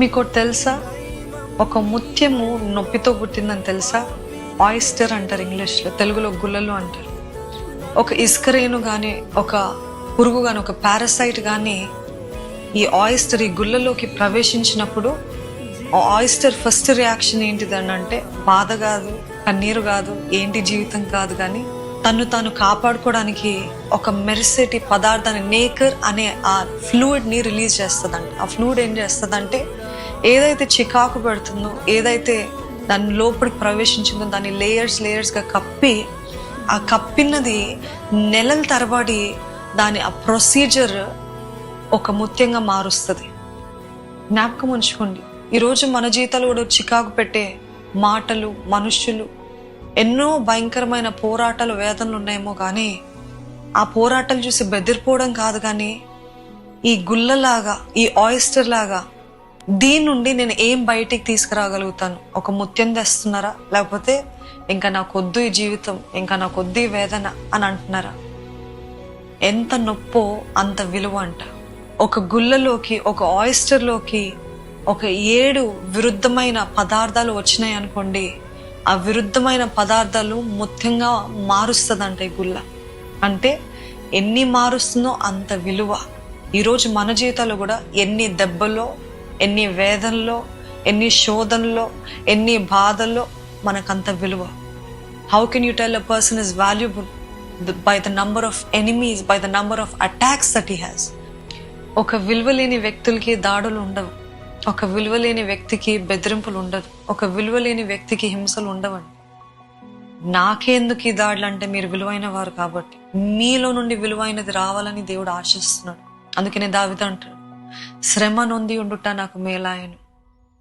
మీకు తెలుసా, ఒక ముత్యము నొప్పితో పుట్టిందని తెలుసా? ఆయిస్టర్ అంటారు ఇంగ్లీష్లో, తెలుగులో గుల్లలు అంటారు. ఒక ఇసుకరేణు కానీ, ఒక పురుగు కానీ, ఒక పారాసైట్ కానీ ఈ ఆయిస్టర్ ఈ గుల్లలోకి ప్రవేశించినప్పుడు ఆ ఆయిస్టర్ ఫస్ట్ రియాక్షన్ ఏంటిదని అంటే బాధ కాదు, కన్నీరు కాదు, ఏంటి జీవితం కాదు, కానీ తను తాను కాపాడుకోవడానికి ఒక మెరిసేటి పదార్థాన్ని, నేకర్ అనే ఆ ఫ్లూయిడ్ని రిలీజ్ చేస్తుందంట. ఆ ఫ్లూయిడ్ ఏం చేస్తుందంటే ఏదైతే చికాకు పెడుతుందో, ఏదైతే దాని లోపలికి ప్రవేశించిందో దాన్ని లేయర్స్గా కప్పి, ఆ కప్పినది నెలల తరబడి దాని ఆ ప్రొసీజర్ ఒక ముత్యంగా మారుస్తుంది. జ్ఞాపకం ఉంచుకోండి, ఈరోజు మన జీవితాలు కూడా చికాకు పెట్టే మాటలు, మనుష్యులు, ఎన్నో భయంకరమైన పోరాటాలు, వేదనలు ఉన్నాయేమో, కానీ ఆ పోరాటాలు చూసి బెదిరిపోవడం కాదు, కానీ ఈ గుల్లలాగా, ఈ ఆయిస్టర్ లాగా దీని నుండి నేను ఏం బయటికి తీసుకురాగలుగుతాను? ఒక ముత్యం తెస్తున్నారా? లేకపోతే ఇంకా నాకొద్దు ఈ జీవితం, ఇంకా నాకొద్దు ఈ వేదన అని అంటున్నారా? ఎంత నొప్పో అంత విలువ అంట. ఒక గుల్లలోకి, ఒక ఆయిస్టర్లోకి ఒక 7 విరుద్ధమైన పదార్థాలు వచ్చినాయి అనుకోండి, ఆ విరుద్ధమైన పదార్థాలు ముత్యంగా మారుస్తుందంట ఈ గుల్ల. అంటే ఎన్ని మారుస్తుందో అంత విలువ. ఈరోజు మన జీవితాల్లో కూడా ఎన్ని దెబ్బల్లో, ఎన్ని వేదనలో, ఎన్ని శోధనలో, ఎన్ని బాధల్లో మనకంత విలువ. How can you tell a person is valuable? By the number of enemies, by the number of attacks that he has. ఒక విలువ లేని వ్యక్తులకి దాడులు ఉండవు, ఒక విలువ లేని వ్యక్తికి బెదిరింపులు ఉండదు, ఒక విలువ లేని వ్యక్తికి హింసలు ఉండవండి. నాకెందుకు ఈ దాడులు అంటే మీరు విలువైన వారు కాబట్టి, మీలో నుండి విలువైనది రావాలని దేవుడు ఆశిస్తున్నాడు. అందుకనే దావీదు అంటాడు, శ్రమ నొంది ఉండుట నాకు మేలాయను.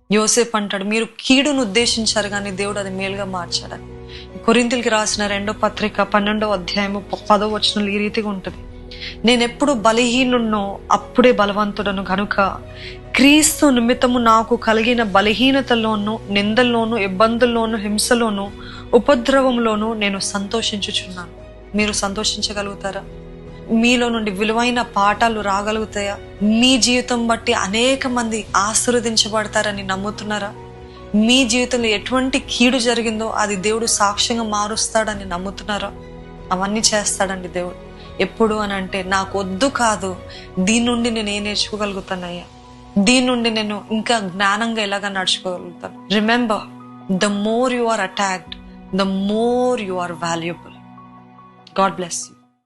యోసేపు అంటాడు, మీరు కీడును ఉద్దేశించారు కానీ దేవుడు అది మేలుగా మార్చాడని. కొరింథీయులకు రాసిన 2వ పత్రిక 12వ అధ్యాయము 10వ వచనంలో ఈ రీతిగా ఉంటుంది, నేనెప్పుడు బలహీనున్నో అప్పుడే బలవంతుడను గనుక క్రీస్తు నిమిత్తము నాకు కలిగిన బలహీనతల్లోనూ, నిందల్లోనూ, ఇబ్బందుల్లోనూ, హింసలోనూ, ఉపద్రవంలోనూ నేను సంతోషించుచున్నాను. మీరు సంతోషించగలుగుతారా? మీలో నుండి విలువైన పాఠాలు రాగలుగుతాయా? మీ జీవితం బట్టి అనేక మంది ఆశీర్వదించబడతారని నమ్ముతున్నారా? మీ జీవితంలో ఎటువంటి కీడు జరిగిందో అది దేవుడు సాక్ష్యంగా మారుస్తాడని నమ్ముతున్నారా? అవన్నీ చేస్తాడండి దేవుడు. ఎప్పుడు అని అంటే నాకు వద్దు కాదు, దీని నుండి నేను ఏం నేర్చుకోగలుగుతానయ్యా, దీని నుండి నేను ఇంకా జ్ఞానంగా ఎలాగా నడుచుకోగలుగుతాను. Remember, the more you are attacked, the more you are valuable. God bless you.